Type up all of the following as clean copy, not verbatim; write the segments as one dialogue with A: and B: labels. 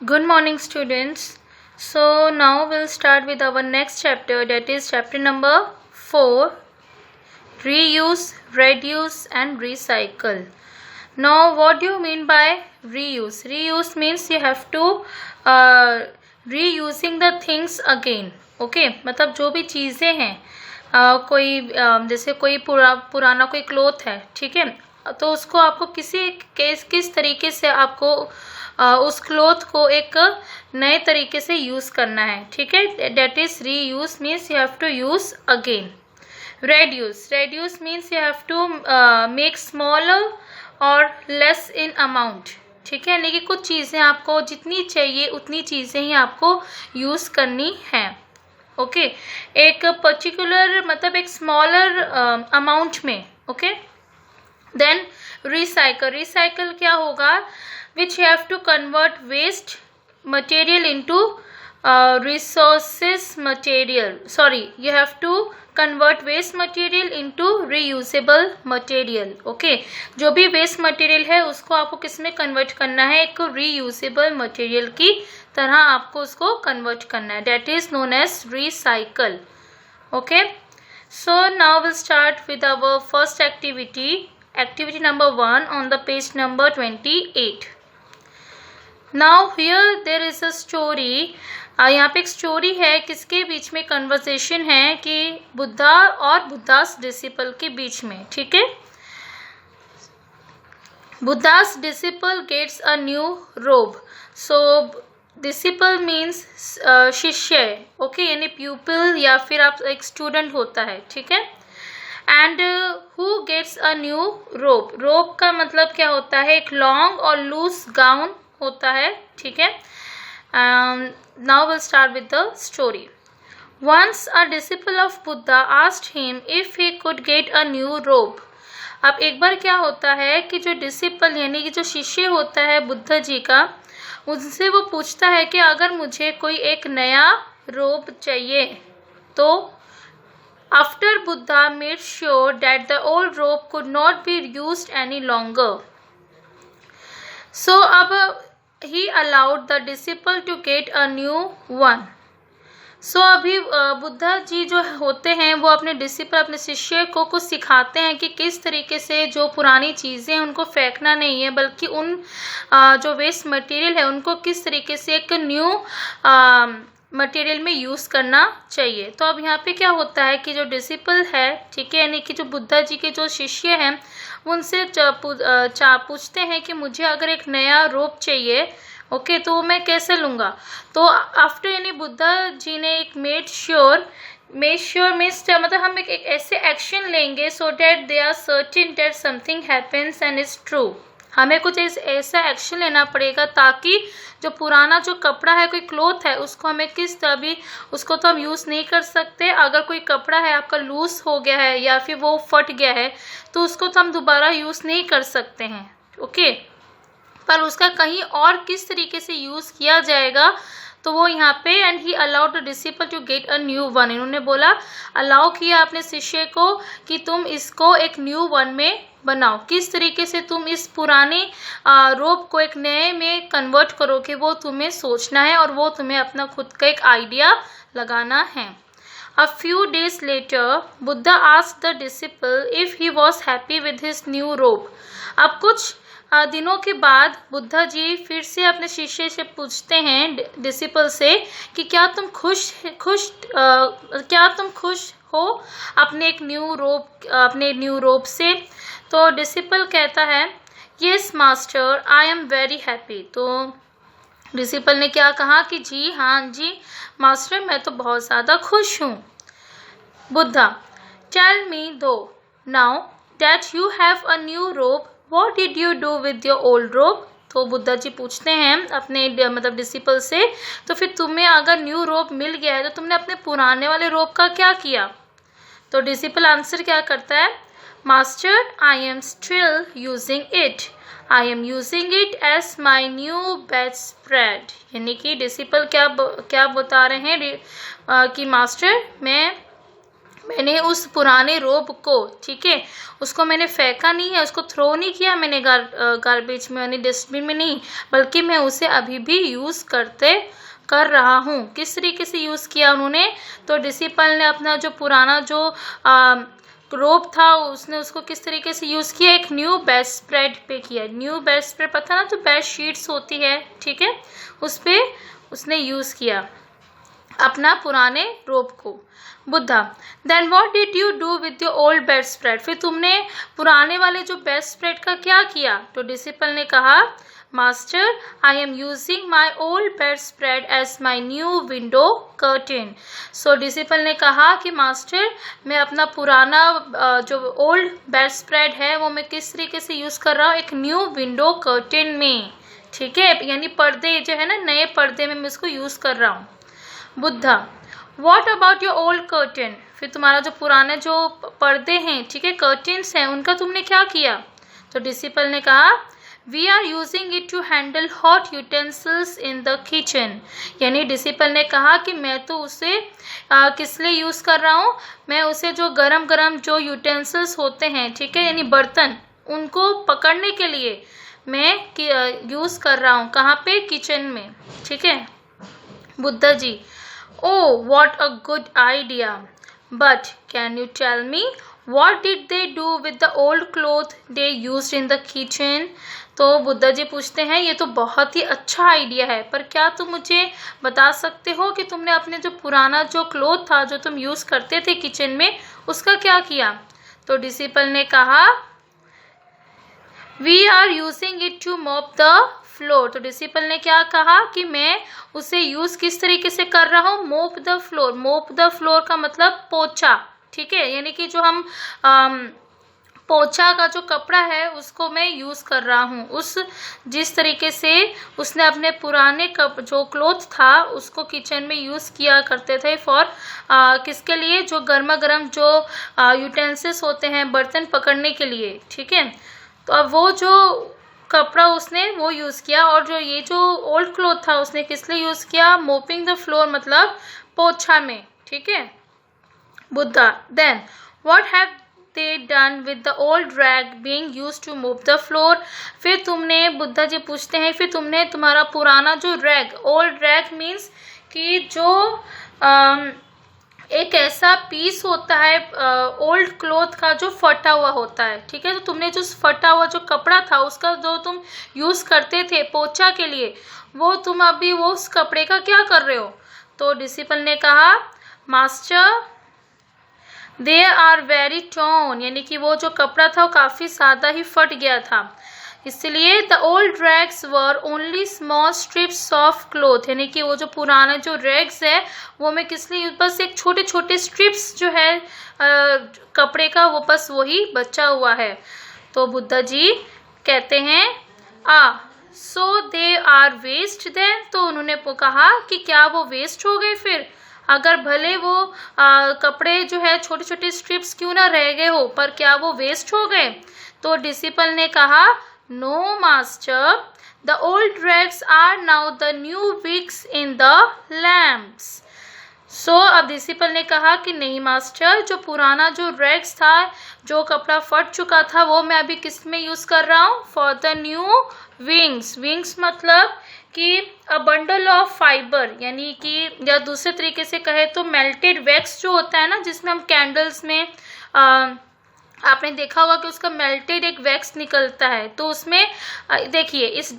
A: Good morning, students. So now we'll start with our next chapter, that is chapter number 4, reuse, reduce and recycle. Now what do you mean by reuse? Reuse means you have to reusing the things again. Okay, मतलब जो भी चीज़ें हैं कोई जैसे कोई पुराना कोई क्लोथ है, ठीक है, तो उसको आपको किस तरीके से आपको उस क्लोथ को एक नए तरीके से यूज़ करना है, ठीक है, that is reuse means you have to use again. Reduce means you have to make smaller और लेस इन अमाउंट, ठीक है, यानी कि कुछ चीज़ें आपको जितनी चाहिए उतनी चीज़ें ही आपको यूज़ करनी है. ओके, एक पर्टिकुलर मतलब एक स्मॉलर अमाउंट में. ओके, देन रिसाइकल क्या होगा, which you have to convert waste material into you have to convert waste material into reusable material. okay, जो भी waste material है उसको आपको किस में convert करना है, एक reusable material की तरह आपको उसको convert करना है, that is known as recycle. okay, so now we'll start with our first activity number 1 on the page number 28. Now here there is a story. यहाँ पे एक स्टोरी है, किसके बीच में कन्वर्सेशन है कि बुद्धा और बुद्धास डिसिपल के बीच में, ठीक है. Buddha's disciple gets a new robe. So disciple means शिष्य, ओके, यानी प्यूपिल या फिर आप एक स्टूडेंट होता है, ठीक है. And who gets a new robe का मतलब क्या होता है, एक लॉन्ग और लूज गाउन होता है, ठीक है. Now will start with the story. Once a disciple of Buddha asked him if he could get a new robe. अब एक बार क्या होता है कि जो डिसिपल यानी कि जो शिष्य होता है बुद्ध जी का, उनसे वो पूछता है कि अगर मुझे कोई एक नया रोब चाहिए तो after Buddha made sure that the old robe could not be used any longer. So अब he allowed the disciple to get a new one. So अभी बुद्धा जी जो होते हैं वो अपने डिसिपल अपने शिष्य को कुछ सिखाते हैं कि किस तरीके से जो पुरानी चीज़ें उनको फेंकना नहीं है, बल्कि उन जो वेस्ट मटेरियल है उनको किस तरीके से एक न्यू मटेरियल में यूज़ करना चाहिए. तो अब यहाँ पे क्या होता है कि जो डिसिपल है, ठीक है, यानी कि जो बुद्धा जी के जो शिष्य हैं उनसे पूछते हैं कि मुझे अगर एक नया रोब चाहिए, ओके, तो मैं कैसे लूँगा. तो आफ्टर यानी बुद्धा जी ने एक मेड श्योर मीन्स मतलब हम एक ऐसे एक्शन लेंगे so that they are certain that something happens and is true. हमें कुछ ऐसा एक्शन लेना पड़ेगा ताकि जो पुराना जो कपड़ा है, कोई क्लोथ है, उसको हमें किस तरह भी उसको तो हम यूज़ नहीं कर सकते. अगर कोई कपड़ा है आपका लूज हो गया है या फिर वो फट गया है तो उसको तो हम दोबारा यूज़ नहीं कर सकते हैं, ओके, पर उसका कहीं और किस तरीके से यूज़ किया जाएगा तो वो यहाँ पे and he allowed the disciple to get a new one. इन्होंने बोला, अलाउ किया अपने शिष्य को कि तुम इसको एक न्यू वन में बनाओ. किस तरीके से तुम इस पुराने रोब को एक नए में कन्वर्ट करोगे वो तुम्हें सोचना है और वो तुम्हें अपना खुद का एक आइडिया लगाना है. A few days later, Buddha asked the disciple if he was happy with his new robe. अब कुछ दिनों के बाद बुद्धा जी फिर से अपने शिष्य से पूछते हैं, डिसिपल से, कि क्या तुम खुश हो अपने न्यू रोब से. तो डिसिपल कहता है, yes master, I am very happy. तो डिसिपल ने क्या कहा कि जी हाँ जी मास्टर, मैं तो बहुत ज़्यादा खुश हूँ. Buddha, tell me though now that you have a new robe, what did you do with your old robe. तो बुद्धा जी पूछते हैं अपने मतलब डिसिपल से, तो फिर तुम्हें अगर न्यू रोब मिल गया है तो तुमने अपने पुराने वाले रोब का क्या किया. तो डिसिपल आंसर क्या करता है, master, I am still using it. I am using it as my new bedspread. यानी कि डिसिपल क्या बता रहे हैं कि मास्टर, मैं मैंने उस पुराने रोब को, ठीक है, उसको मैंने फेंका नहीं है, उसको थ्रो नहीं किया मैंने गार्बेज में, यानी डस्टबिन में नहीं, बल्कि मैं उसे अभी भी यूज़ कर रहा हूँ। किस तरीके से यूज़ किया उन्होंने? तो डिसिपल ने अपना जो पुराना जो रोब था उसने उसको किस तरीके से यूज़ किया? एक न्यू बेड स्प्रेड पे किया। न्यू बेड स्प्रेड पता ना, तो बेड शीट्स होती है, ठीक है, उस पे उसने यूज़ किया अपना पुराने रोब को। Buddha, then what did you do with your old bedspread? फिर तुमने पुराने वाले जो बेड स्प्रेड का क्या किया? तो डिसिपल ने कहा, master, I am using my old bedspread as my new window curtain. So disciple ने कहा कि मास्टर, मैं अपना पुराना जो ओल्ड बेड स्प्रेड है वो मैं किस तरीके से यूज़ कर रहा हूँ? एक न्यू विंडो कर्टेन में, ठीक है, यानी पर्दे जो है ना, नए पर्दे में मैं इसको यूज़ कर रहा हूँ। Buddha, what about your old curtain? फिर तुम्हारा जो पुराने जो पर्दे हैं, ठीक है, कर्टेन्स हैं, उनका तुमने क्या किया? तो डिसिपल ने कहा, we are using it to handle hot utensils in the kitchen. यानी डिसिपल ने कहा कि मैं तो उसे किस लिए यूज़ कर रहा हूँ? मैं उसे जो गरम गरम जो यूटेंसिल्स होते हैं, ठीक है, यानी बर्तन, उनको पकड़ने के लिए मैं यूज़ कर रहा हूँ। कहाँ पे? किचन में, ठीक है। Buddha ji, oh, what a good idea. But can you tell me what did they do with the old cloth they used in the kitchen? तो बुद्धा जी पूछते हैं, ये तो बहुत ही अच्छा आइडिया है, पर क्या तुम मुझे बता सकते हो कि तुमने अपने जो पुराना जो क्लोथ था जो तुम यूज़ करते थे किचन में, उसका क्या किया? तो डिसिपल ने कहा, we are using it to mop the floor. तो डिसिपल ने क्या कहा कि मैं उसे यूज़ किस तरीके से कर रहा हूँ? मोप द फ्लोर। मोप द फ्लोर का मतलब पोछा, ठीक है, यानी कि जो हम पोछा का जो कपड़ा है उसको मैं यूज़ कर रहा हूँ। उस जिस तरीके से उसने अपने पुराने जो क्लोथ था उसको किचन में यूज़ किया करते थे फॉर किसके लिए? जो गर्मा गर्म जो यूटेंसिल्स होते हैं बर्तन पकड़ने के लिए, ठीक है। तो अब वो जो कपड़ा उसने वो यूज़ किया, और जो ये जो ओल्ड क्लोथ था उसने किस लिए यूज़ किया? मोपिंग द फ्लोर, मतलब पोछा में, ठीक है। Buddha, then what have they done with the old rag being used to mop the floor? फिर तुमने, बुद्धा जी पूछते हैं, फिर तुमने तुम्हारा पुराना जो रैग, ओल्ड रैग मीन्स कि जो एक ऐसा पीस होता है ओल्ड क्लोथ का जो फटा हुआ होता है, ठीक है, तो तुमने जो फटा हुआ जो कपड़ा था उसका जो तुम यूज़ करते थे पोछा के लिए, वो तुम अभी वो उस कपड़े का क्या कर रहे हो? तो डिसिपल ने कहा, master, they are very torn, यानी कि वो जो कपड़ा था वो काफ़ी ज़्यादा ही फट गया था, इसलिए the old rags were only small strips of cloth, यानी कि वो जो पुराना जो रैग्स है वो मैं किस लिए, बस एक छोटे छोटे स्ट्रिप्स जो है कपड़े का वो बस वही बचा हुआ है। तो बुद्धा जी कहते हैं, सो दे आर वेस्ट देन, तो उन्होंने कहा कि क्या वो वेस्ट हो गए? फिर अगर भले वो कपड़े जो है छोटे छोटे स्ट्रिप्स क्यों ना रह गए हो, पर क्या वो वेस्ट हो गए? तो डिसिपल ने कहा, no master, the old rags are now the new wicks in the lamps. So अब डिसिपल ने कहा कि नहीं मास्टर, जो पुराना जो रैग्स था, जो कपड़ा फट चुका था, वो मैं अभी किस में यूज़ कर रहा हूँ? For the new wings. Wings मतलब कि अ बंडल ऑफ फाइबर, यानी कि या दूसरे तरीके से कहे तो मेल्टेड वैक्स जो होता है ना, जिसमें हम कैंडल्स में आपने देखा होगा कि उसका मेल्टेड एक वैक्स निकलता है, तो उसमें देखिए इस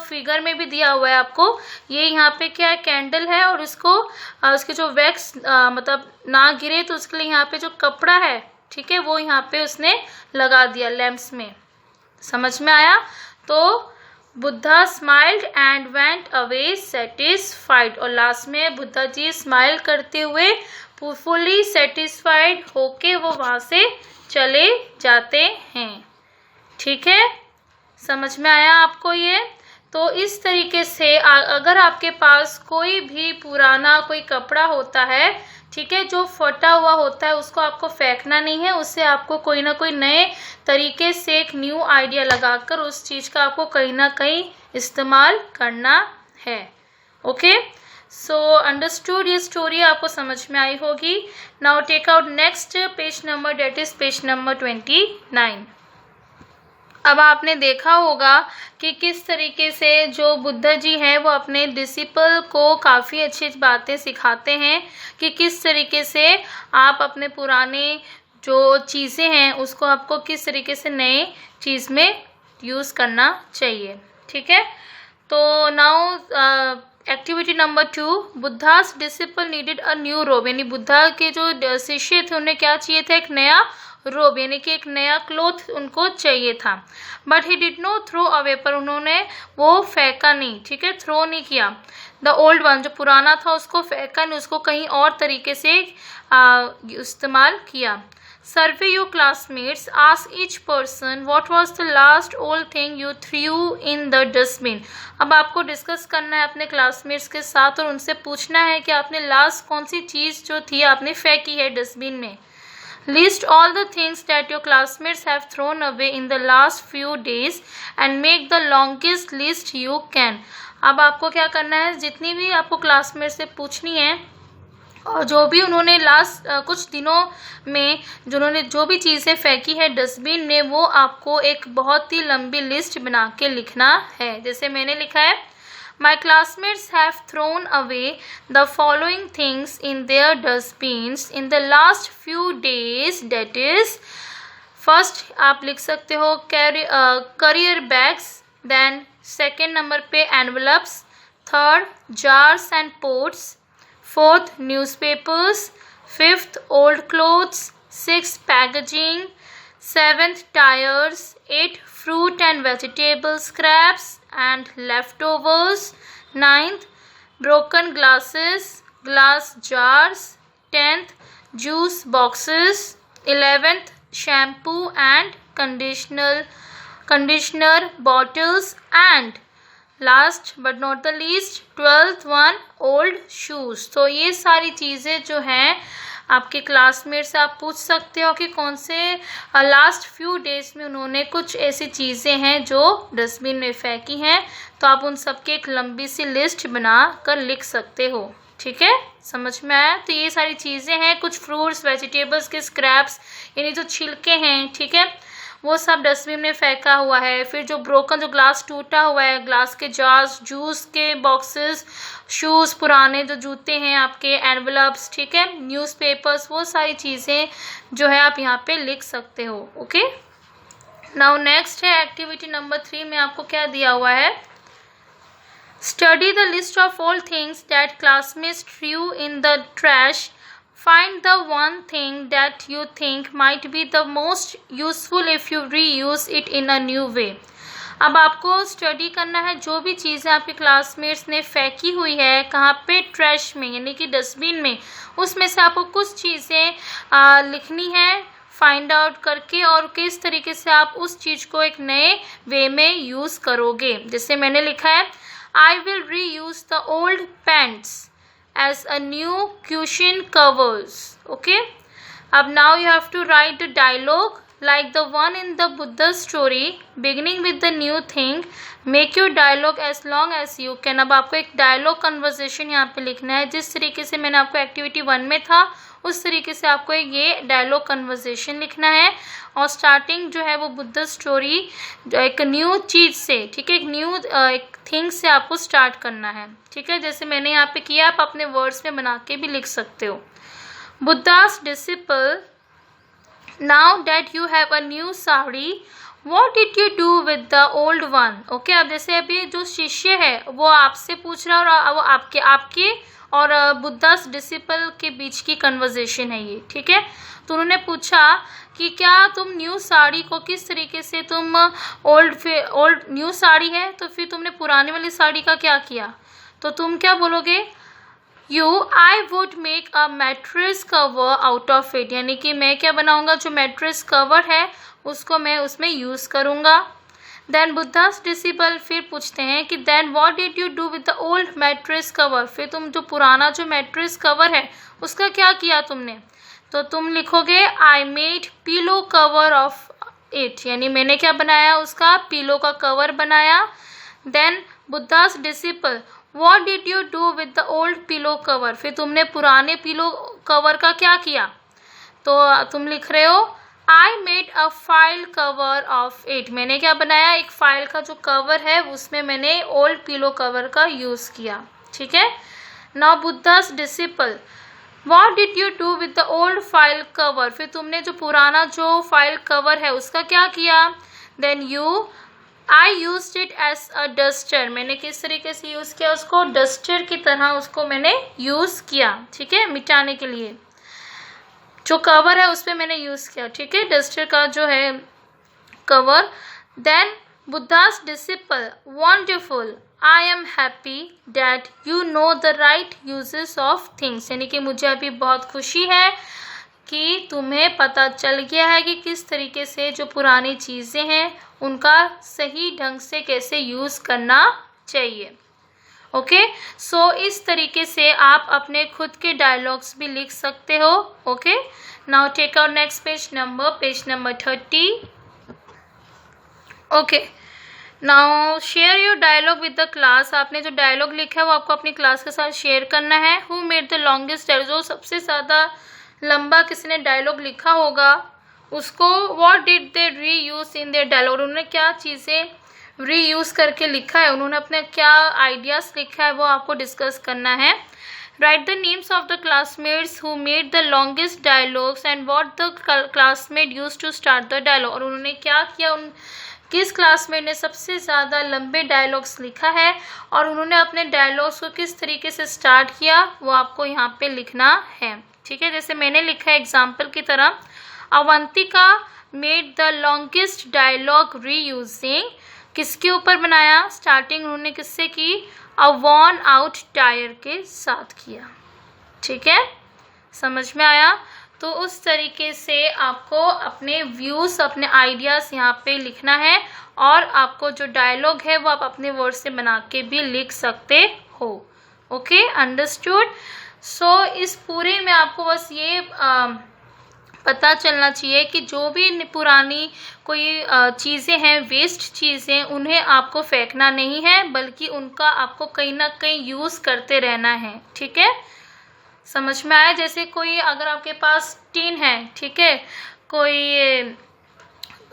A: फिगर में भी दिया हुआ है आपको, ये यहाँ पे क्या है, कैंडल है, और उसको उसके जो वैक्स मतलब ना गिरे तो उसके लिए यहाँ पे जो कपड़ा है, ठीक है, वो यहाँ पे उसने लगा दिया लैंप्स में। समझ में आया? तो Buddha smiled and went away satisfied, और लास्ट में बुद्धा जी स्माइल करते हुए फुली सेटिस्फाइड होके वो वहाँ से चले जाते हैं। ठीक है, समझ में आया आपको ये? तो इस तरीके से अगर आपके पास कोई भी पुराना कोई कपड़ा होता है, ठीक है, जो फटा हुआ होता है, उसको आपको फेंकना नहीं है, उससे आपको कोई ना कोई नए तरीके से एक न्यू आइडिया लगाकर उस चीज़ का आपको कहीं ना कहीं इस्तेमाल करना है। ओके, सो अंडरस्टूड, ये स्टोरी आपको समझ में आई होगी। Now take out next page number, that is page number 29। अब आपने देखा होगा कि किस तरीके से जो बुद्ध जी हैं वो अपने डिसिपल को काफ़ी अच्छी बातें सिखाते हैं कि किस तरीके से आप अपने पुराने जो चीज़ें हैं उसको आपको किस तरीके से नए चीज़ में यूज़ करना चाहिए। ठीक है, तो now activity number 2, Buddhas disciple needed a new रोब, यानी बुद्धा के जो शिष्य थे उन्हें क्या चाहिए था, एक नया रोब, यानी कि एक नया क्लोथ उनको चाहिए था। But he did not throw away, पर उन्होंने वो फेंका नहीं, ठीक है, थ्रो नहीं किया। द ओल्ड वन, जो पुराना था उसको फेंका नहीं, उसको कहीं और तरीके से इस्तेमाल किया। Survey your classmates, ask each person what was the last old thing you threw in the dustbin. अब आपको डिस्कस करना है अपने क्लासमेट्स के साथ और उनसे पूछना है कि आपने लास्ट कौन सी चीज़ जो थी आपने फेंकी है डस्टबिन में। List all the things that your classmates have thrown away in the last few days and make the longest list you can. अब आपको क्या करना है, जितनी भी आपको क्लासमेट से पूछनी है और जो भी उन्होंने लास्ट कुछ दिनों में जिन्होंने जो भी चीज़ें फेंकी है डस्टबिन में, वो आपको एक बहुत ही लंबी लिस्ट बना के लिखना है। जैसे मैंने लिखा है, My classmates have thrown away the following things in their dustbins in the last few days. That is, first आप लिख सकते हो career bags, then second number पे envelopes, third jars and pots, fourth newspapers, fifth old clothes, sixth packaging, seventh tires, eighth fruit and vegetable scraps and leftovers, ninth broken glasses, glass jars, 10th juice boxes, 11th shampoo and conditioner bottles, and last but not the least 12th one old shoes। तो ये सारी चीज़ें जो हैं आपके classmate से आप पूछ सकते हो कि कौन से लास्ट फ्यू डेज में उन्होंने कुछ ऐसी चीज़ें हैं जो डस्टबिन में फेंकी हैं, तो आप उन सब की एक लंबी सी लिस्ट बना कर लिख सकते हो। ठीक है, समझ में आया? तो ये सारी चीज़ें हैं, कुछ फ्रूट्स वेजिटेबल्स के स्क्रैप्स, यानी जो छिलके हैं, ठीक है, वो सब डस्टबिन में फेंका हुआ है। फिर जो ब्रोकन, जो ग्लास टूटा हुआ है, ग्लास के जार्स, जूस के बॉक्सेस, शूज़, पुराने जो जूते हैं आपके, एनवलप्स, ठीक है, न्यूज़पेपर्स, वो सारी चीज़ें जो है आप यहाँ पे लिख सकते हो। ओके, नाउ नेक्स्ट है एक्टिविटी नंबर 3 में आपको क्या दिया हुआ है, study the list of all things that classmates through in the trash, find the one thing that you think might be the most useful if you reuse it in a new way। अब आपको study करना है जो भी चीज़ें आपके classmates ने फेंकी हुई है, कहाँ पे, ट्रैश में, यानी कि डस्टबिन में, उसमें से आपको कुछ चीज़ें लिखनी है फाइंड आउट करके, और किस तरीके से आप उस चीज़ को एक नए वे में यूज़ करोगे। जैसे मैंने लिखा है, आई विल री use the old pants as a new cushion covers। Okay, now you have to write the dialogue like the one in the Buddha story, beginning with the new thing, make your dialogue as long as you can। अब आपको एक dialogue conversation यहाँ पे लिखना है, जिस तरीके से मैंने आपको एक्टिविटी 1 में था उस तरीके से आपको ये डायलॉग कन्वर्सेशन लिखना है। और स्टार्टिंग जो है वो बुद्ध स्टोरी एक न्यू चीज़ से, ठीक है, एक न्यू एक थिंग से आपको स्टार्ट करना है। ठीक है, जैसे मैंने यहाँ पे किया, आप अपने वर्ड्स में बना के भी लिख सकते हो। Buddhas disciple, now that you have a new sari, what did you do with the old one. Okay, अब जैसे अभी जो शिष्य है वो आपसे पूछ रहा है और वो आपके और बुद्धास डिसिपल के बीच की कन्वर्सेशन है ये। ठीक है, तो उन्होंने पूछा कि क्या तुम न्यू साड़ी को किस तरीके से तुम ओल्ड न्यू साड़ी है तो फिर तुमने पुरानी वाली साड़ी का क्या किया, तो तुम क्या बोलोगे, I would make a mattress cover out of it, यानी कि मैं क्या बनाऊंगा, जो मैट्रेस कवर है उसको मैं उसमें यूज़ करूंगा। देन बुद्धास डिसिपल फिर पूछते हैं कि then what did you do with the old mattress cover, फिर तुम जो पुराना जो मैट्रेस कवर है उसका क्या किया तुमने, तो तुम लिखोगे, I made pillow cover of it, यानी मैंने क्या बनाया, उसका पिलो का कवर बनाया। Then Buddha's disciple, what did you do with the old pillow cover, फिर तुमने पुराने पिलो कवर का क्या किया, तो तुम लिख रहे हो I made a file cover of it, मैंने क्या बनाया, एक फाइल का जो कवर है उसमें मैंने ओल्ड पिलो कवर का यूज़ किया, ठीक है। Now Buddhas disciple, what did you do with the old file cover, फिर तुमने जो पुराना जो फाइल कवर है उसका क्या किया, then you I used it as a duster, मैंने किस तरीके से यूज़ किया उसको, डस्टर की तरह उसको मैंने यूज़ किया, ठीक है, मिटाने के लिए जो कवर है उस पर मैंने यूज़ किया, ठीक है, डस्टर का जो है cover. Then Buddha's disciple, wonderful, I am happy that you know the right uses of things, यानी कि मुझे अभी बहुत खुशी है कि तुम्हें पता चल गया है कि किस तरीके से जो पुरानी चीज़ें हैं उनका सही ढंग से कैसे यूज़ करना चाहिए। ओके, सो इस तरीके से आप अपने खुद के डायलॉग्स भी लिख सकते हो। Okay, now take out next page number 30। Okay, now share your dialogue with the class, आपने जो डायलॉग लिखा है वो आपको अपनी क्लास के साथ शेयर करना है। Who made the longest dialogue, जो सबसे ज़्यादा लंबा किसी ने डायलॉग लिखा होगा उसको, व्हाट डिड दे री यूज इन देयर डायलॉग, उन्होंने क्या चीज़ें री यूज़ करके लिखा है, उन्होंने अपने क्या आइडियाज़ लिखा है वो आपको डिस्कस करना है। Write the names of the classmates who made the longest dialogues and what the classmate use to start the dialogue, और उन्होंने क्या किया, किस क्लासमेट ने सबसे ज़्यादा लंबे डायलॉग्स लिखा है और उन्होंने अपने डायलॉग्स को किस तरीके से स्टार्ट किया वो आपको यहाँ पे लिखना है, ठीक है। जैसे मैंने लिखा है एग्जाम्पल की तरह, Avantika made the longest dialogue reusing, किसके ऊपर बनाया, स्टार्टिंग उन्होंने किससे की, अ वॉर्न आउट टायर के साथ किया, ठीक है, समझ में आया। तो उस तरीके से आपको अपने व्यूज़, अपने आइडियाज़ यहाँ पे लिखना है और आपको जो डायलॉग है वो आप अपने वर्ड से बना के भी लिख सकते हो। Okay, understood. सो इस पूरे में आपको बस ये पता चलना चाहिए कि जो भी पुरानी कोई चीज़ें हैं, वेस्ट चीज़ें, उन्हें आपको फेंकना नहीं है बल्कि उनका आपको कहीं ना कहीं यूज़ करते रहना है, ठीक है, समझ में आया। जैसे कोई अगर आपके पास टिन है, ठीक है, कोई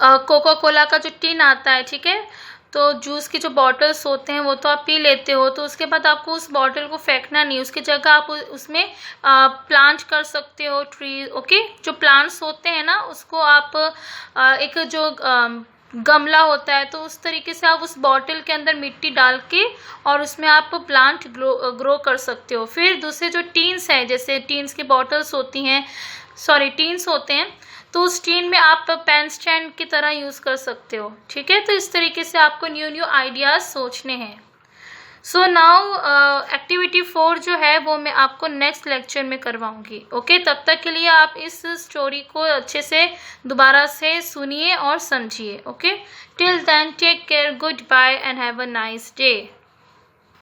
A: कोका कोला का जो टिन आता है, ठीक है, तो जूस की जो बॉटल्स होते हैं वो तो आप पी लेते हो, तो उसके बाद आपको उस बॉटल को फेंकना नहीं, उसकी जगह आप उसमें प्लांट कर सकते हो ट्री। ओके, जो प्लांट्स होते हैं ना उसको आप एक जो गमला होता है तो उस तरीके से आप उस बॉटल के अंदर मिट्टी डाल के और उसमें आप प्लांट ग्रो कर सकते हो। फिर दूसरे जो टीन्स हैं, जैसे टीन्स की बॉटल्स होती हैं, टीन्स होते हैं, तो उस टीन में आप पेन स्टैंड की तरह यूज़ कर सकते हो, ठीक है। तो इस तरीके से आपको न्यू आइडियाज़ सोचने हैं। सो नाउ एक्टिविटी 4 जो है वो मैं आपको नेक्स्ट लेक्चर में करवाऊंगी। ओके, तब तक के लिए आप इस स्टोरी को अच्छे से दोबारा से सुनिए और समझिए। Okay, till then take care, good bye and have a nice day.